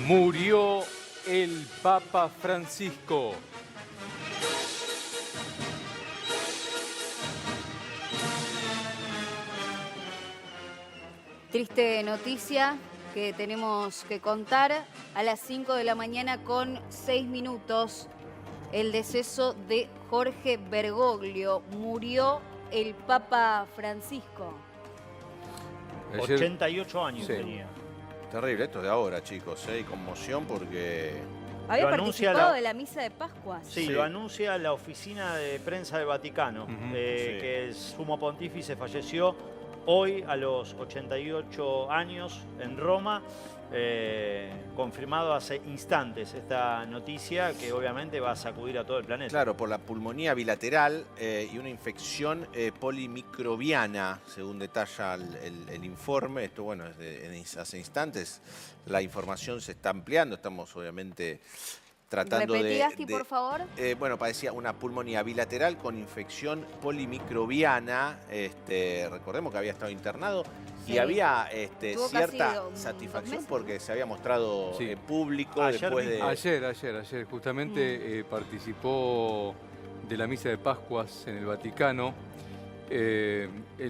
Murió el Papa Francisco. Triste noticia que tenemos que contar a las 5 de la mañana con 6 minutos. El deceso de Jorge Bergoglio. Murió el Papa Francisco. Ayer, 88 años sí. tenía. Terrible esto de ahora, chicos, y conmoción porque... Había Lo anuncia participado de la misa de Pascua. Sí, Sí. lo anuncia la oficina de prensa del Vaticano, Ujú, que el sumo pontífice falleció hoy a los 88 años en Roma. Confirmado hace instantes esta noticia que obviamente va a sacudir a todo el planeta. Claro, por la pulmonía bilateral y una infección polimicrobiana, según detalla el informe. Esto, bueno, hace instantes la información se está ampliando. Estamos, obviamente, tratando Repetí, Gasti, por favor. bueno, padecía una pulmonía bilateral con infección polimicrobiana. Recordemos que había estado internado. Sí. Y había Tuvo cierta casi 2 satisfacción meses, porque se había mostrado Sí. en público Ayer después de... Ayer, justamente participó de la misa de Pascuas en el Vaticano. Él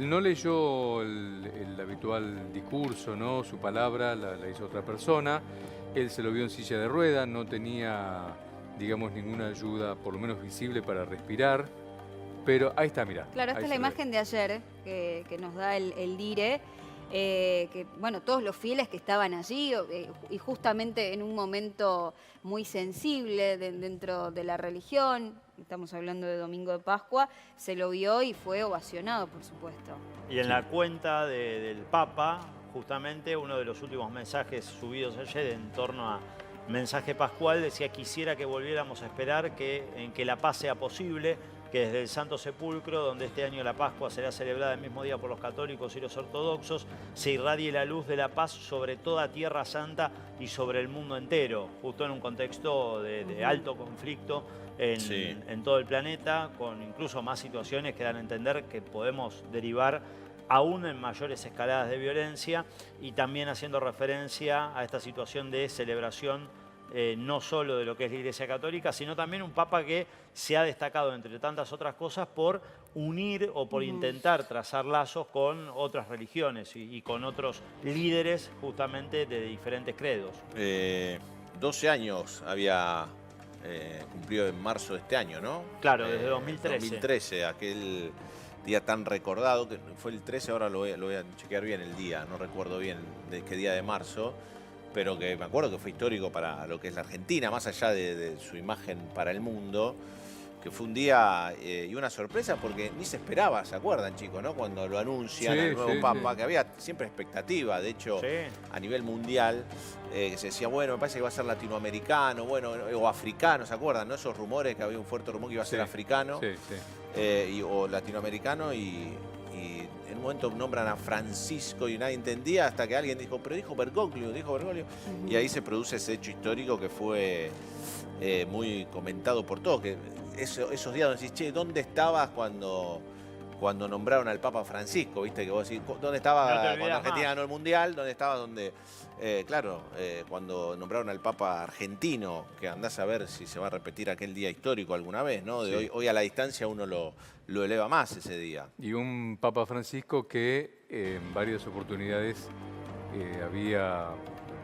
no leyó el habitual discurso, ¿no? Su palabra la hizo otra persona. Él se lo vio en silla de ruedas, no tenía, digamos, ninguna ayuda, por lo menos visible, para respirar. Pero ahí está, mirá. Claro, esta ahí es la se ve. imagen de ayer que nos da el DIRE. Que, bueno, todos los fieles que estaban allí y justamente en un momento muy sensible dentro de la religión, estamos hablando de Domingo de Pascua, se lo vio y fue ovacionado, por supuesto. Y en la cuenta del Papa, justamente uno de los últimos mensajes subidos ayer en torno a mensaje pascual decía: quisiera que volviéramos a esperar en que la paz sea posible, que desde el Santo Sepulcro, donde este año la Pascua será celebrada el mismo día por los católicos y los ortodoxos, se irradie la luz de la paz sobre toda Tierra Santa y sobre el mundo entero, justo en un contexto de alto conflicto en todo el planeta, con incluso más situaciones que dan a entender que podemos derivar aún en mayores escaladas de violencia, y también haciendo referencia a esta situación de celebración no solo de lo que es la Iglesia Católica, sino también un Papa que se ha destacado, entre tantas otras cosas, por unir o por intentar trazar lazos con otras religiones y con otros líderes justamente de diferentes credos. 12 años había cumplido en marzo de este año, ¿no? Claro, desde 2013. 2013, aquel día tan recordado, que fue el 13, ahora lo voy a chequear bien el día, no recuerdo bien de qué día de marzo, pero que me acuerdo que fue histórico para lo que es la Argentina, más allá de su imagen para el mundo, que fue un día y una sorpresa porque ni se esperaba, ¿se acuerdan, chicos, no? Cuando lo anuncian al nuevo Papa, que había siempre expectativa, de hecho, a nivel mundial, que se decía, bueno, me parece que va a ser latinoamericano, bueno, o africano, ¿se acuerdan, no? Esos rumores, que había un fuerte rumor que iba a ser africano o latinoamericano, y en un momento nombran a Francisco y nadie entendía hasta que alguien dijo, pero dijo Bergoglio. Y ahí se produce ese hecho histórico que fue muy comentado por todos, que esos días donde decís, che, ¿dónde estabas cuando nombraron al Papa Francisco? ¿Viste? Que vos decís, ¿dónde estaba cuando Argentina ganó el Mundial? ¿Dónde estaba cuando nombraron al Papa argentino? Que andás a ver si se va a repetir aquel día histórico alguna vez, ¿no? Hoy a la distancia uno lo eleva más ese día. Y un Papa Francisco que en varias oportunidades había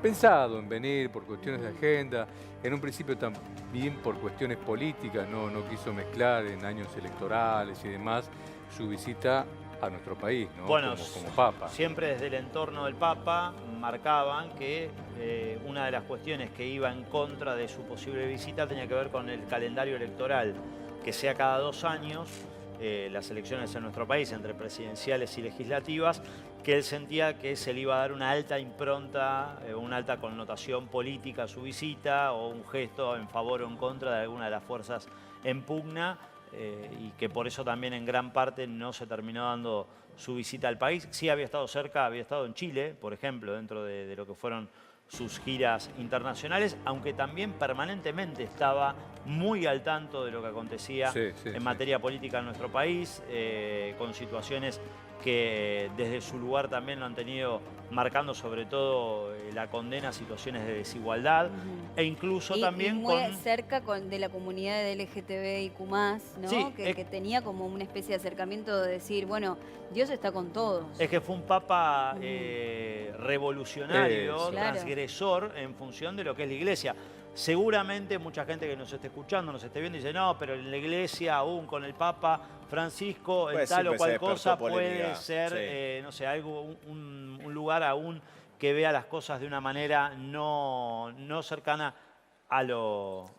pensado en venir por cuestiones de agenda, en un principio también por cuestiones políticas, no quiso mezclar en años electorales y demás su visita a nuestro país, ¿no? Bueno, como Papa. Siempre desde el entorno del Papa marcaban que una de las cuestiones que iba en contra de su posible visita tenía que ver con el calendario electoral, que sea cada 2 años, las elecciones en nuestro país entre presidenciales y legislativas, que él sentía que se le iba a dar una alta impronta, una alta connotación política a su visita, o un gesto en favor o en contra de alguna de las fuerzas en pugna, y que por eso también en gran parte no se terminó dando su visita al país. Sí había estado cerca, había estado en Chile, por ejemplo, dentro de lo que fueron sus giras internacionales, aunque también permanentemente estaba muy al tanto de lo que acontecía en materia política en nuestro país, con situaciones que desde su lugar también lo han tenido marcando sobre todo la condena a situaciones de desigualdad e incluso también muy con... cerca de la comunidad de LGTBIQ+, ¿no? Sí, que tenía como una especie de acercamiento de decir, bueno, Dios está con todos. Es que fue un papa revolucionario, Claro. transgresor en función de lo que es la iglesia. Seguramente mucha gente que nos esté escuchando, nos esté viendo, dice, no, pero en la iglesia, aún con el Papa Francisco, Pues tal o siempre se cual despertó cosa polémica, puede ser, sí. no sé, algo, un lugar aún que vea las cosas de una manera no cercana a lo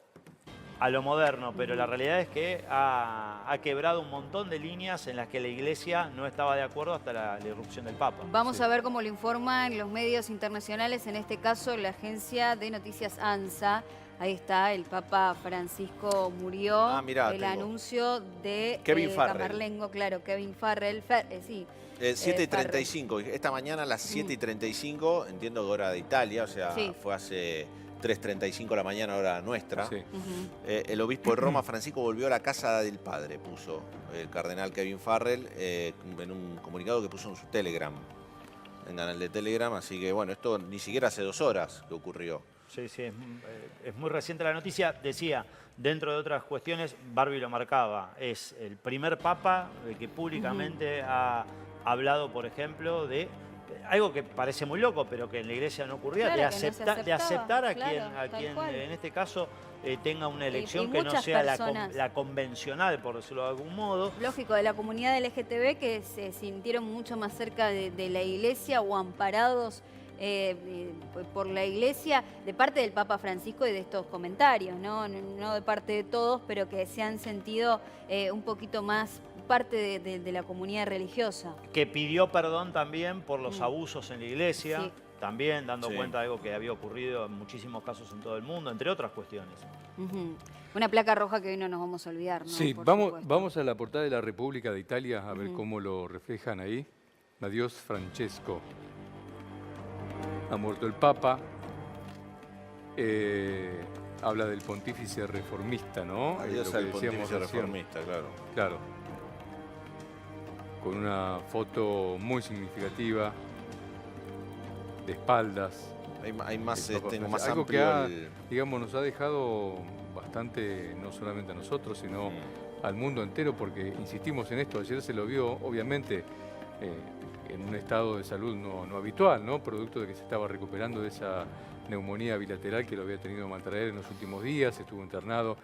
moderno, pero la realidad es que ha quebrado un montón de líneas en las que la iglesia no estaba de acuerdo hasta la irrupción del Papa. Vamos a ver cómo lo informan los medios internacionales, en este caso la agencia de noticias ANSA. Ahí está, el Papa Francisco murió. Mirá, el anuncio de Kevin Farrell. Camarlengo, claro, Kevin Farrell. Sí. 7:35, esta mañana a las 7:35, entiendo que hora de Italia, o sea, fue hace 3:35 de la mañana, hora nuestra. Sí. El obispo de Roma, Francisco, volvió a la casa del padre, puso el cardenal Kevin Farrell en un comunicado que puso en su Telegram, en canal de Telegram, así que bueno, esto ni siquiera hace 2 horas que ocurrió. Sí, es muy reciente la noticia. Decía, dentro de otras cuestiones, Barbie lo marcaba, es el primer papa que públicamente ha hablado, por ejemplo, de algo que parece muy loco, pero que en la iglesia no ocurría, Claro, de aceptar a claro, quien cual. en este caso tenga una elección y que no muchas sea personas. la convencional, por decirlo de algún modo. Lógico, de la comunidad LGTB que se sintieron mucho más cerca de la iglesia o amparados por la iglesia de parte del Papa Francisco y de estos comentarios, no de parte de todos, pero que se han sentido un poquito más parte de la comunidad religiosa. Que pidió perdón también por los abusos en la iglesia, Sí. también dando cuenta de algo que había ocurrido en muchísimos casos en todo el mundo, entre otras cuestiones. Una placa roja que hoy no nos vamos a olvidar, ¿no? Sí, Por vamos, supuesto. vamos a la portada de la República de Italia a ver cómo lo reflejan ahí. Adiós, Francesco. Ha muerto el Papa. Habla del pontífice reformista, ¿no? Adiós Lo que al decíamos pontífice recién. reformista, claro. Claro. Con una foto muy significativa, de espaldas. Hay más, El Papa tengo Francisco. más Algo que amplio digamos, nos ha dejado bastante, no solamente a nosotros, sino al mundo entero, porque insistimos en esto. Ayer se lo vio, obviamente, en un estado de salud no habitual, ¿no? Producto de que se estaba recuperando de esa neumonía bilateral que lo había tenido que maltraer en los últimos días. Estuvo internado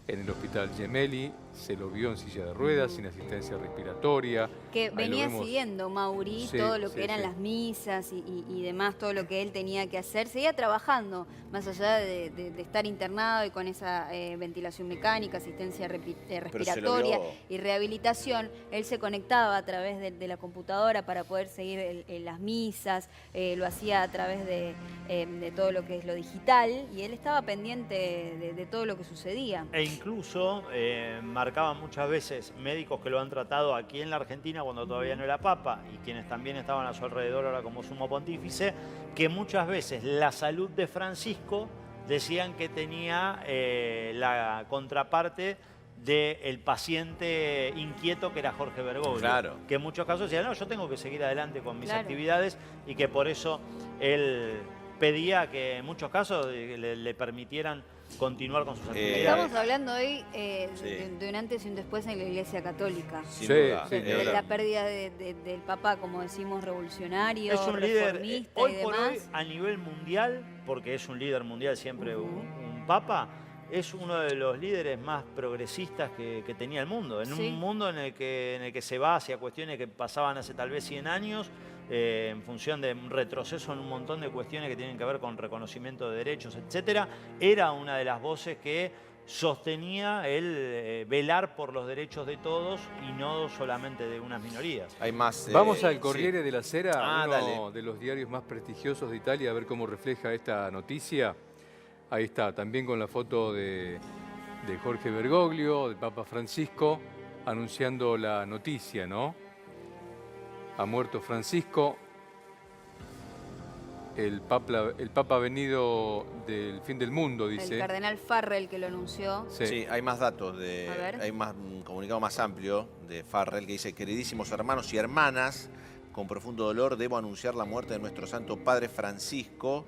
en el hospital Gemelli, se lo vio en silla de ruedas, sin asistencia respiratoria. Que Ahí lo venía vemos. siguiendo Mauri, Sí, todo lo sí, que eran sí. las misas y demás, todo lo que él tenía que hacer. Seguía trabajando, más allá de estar internado y con esa ventilación mecánica, asistencia respiratoria vio- y rehabilitación. Él se conectaba a través de la computadora para poder seguir las misas, lo hacía a través de todo lo que es lo digital y él estaba pendiente de todo lo que sucedía. E incluso marcaban muchas veces médicos que lo han tratado aquí en la Argentina cuando todavía no era papa y quienes también estaban a su alrededor ahora como sumo pontífice, que muchas veces la salud de Francisco decían que tenía la contraparte del paciente inquieto que era Jorge Bergoglio. Claro. Que en muchos casos decía, no, yo tengo que seguir adelante con mis Claro. actividades y que por eso él pedía que en muchos casos le permitieran continuar con sus actividades. Estamos hablando hoy Sí. de un antes y un después en la Iglesia Católica. Sin Sí, duda. sí, De claro. la pérdida del Papa, como decimos, revolucionario, Es un líder, reformista hoy y por demás. hoy, a nivel mundial, porque es un líder mundial siempre un papa, es uno de los líderes más progresistas que tenía el mundo. En Sí. un mundo en el que se va hacia cuestiones que pasaban hace tal vez 100 años, en función de un retroceso en un montón de cuestiones que tienen que ver con reconocimiento de derechos, etcétera, era una de las voces que sostenía el velar por los derechos de todos y no solamente de unas minorías. Hay más. Vamos al sí. Corriere della Sera, uno dale. de los diarios más prestigiosos de Italia, a ver cómo refleja esta noticia. Ahí está, también con la foto de Jorge Bergoglio, del Papa Francisco, anunciando la noticia, ¿no? Ha muerto Francisco, el Papa ha venido del fin del mundo, dice. El cardenal Farrell que lo anunció. Sí, hay más datos, A ver. hay más, un comunicado más amplio de Farrell que dice: queridísimos hermanos y hermanas, con profundo dolor debo anunciar la muerte de nuestro Santo Padre Francisco.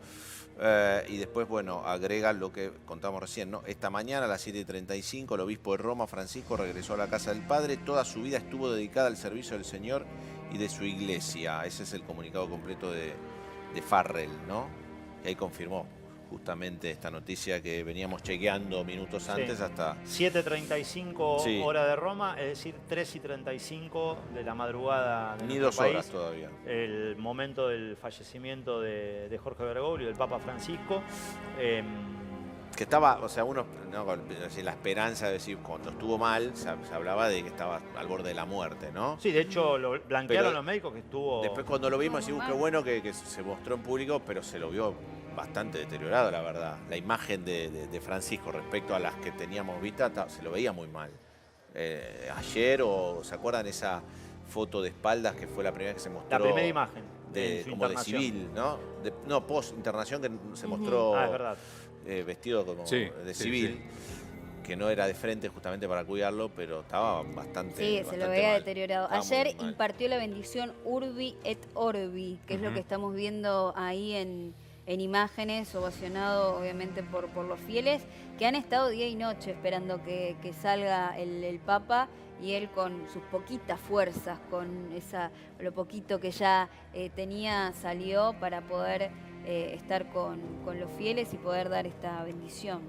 Y después, bueno, agrega lo que contamos recién, ¿no? Esta mañana a las 7:35 el obispo de Roma, Francisco, regresó a la casa del Padre. Toda su vida estuvo dedicada al servicio del Señor y de su iglesia. Ese es el comunicado completo de Farrell, ¿no? Y ahí confirmó justamente esta noticia que veníamos chequeando minutos antes hasta... 7:35 Sí. hora de Roma, es decir, 3:35 de la madrugada de Ni nuestro 2 horas país. todavía. El momento del fallecimiento de Jorge Bergoglio, del Papa Francisco. Que estaba, o sea, uno, ¿no? La esperanza de decir, cuando estuvo mal, se hablaba de que estaba al borde de la muerte, ¿no? Sí, de hecho lo blanquearon Pero los médicos que estuvo... Después cuando lo vimos, No, decimos, muy qué mal. bueno que se mostró en público, pero se lo vio bastante deteriorado, la verdad. La imagen de Francisco respecto a las que teníamos vista, se lo veía muy mal. Ayer, o ¿se acuerdan esa foto de espaldas que fue la primera que se mostró? La primera imagen en su como de internación. civil, ¿no? No, post-internación que se mostró Ah, es verdad. vestido como Sí, de sí, civil. sí. Que no era de frente justamente para cuidarlo, pero estaba bastante Sí, se bastante lo veía mal. deteriorado. Estaba muy Ayer mal. impartió la bendición Urbi et Orbi, que es lo que estamos viendo ahí en imágenes, ovacionado obviamente por los fieles, que han estado día y noche esperando que salga el Papa, y él con sus poquitas fuerzas, con lo poquito que ya tenía, salió para poder estar con los fieles y poder dar esta bendición.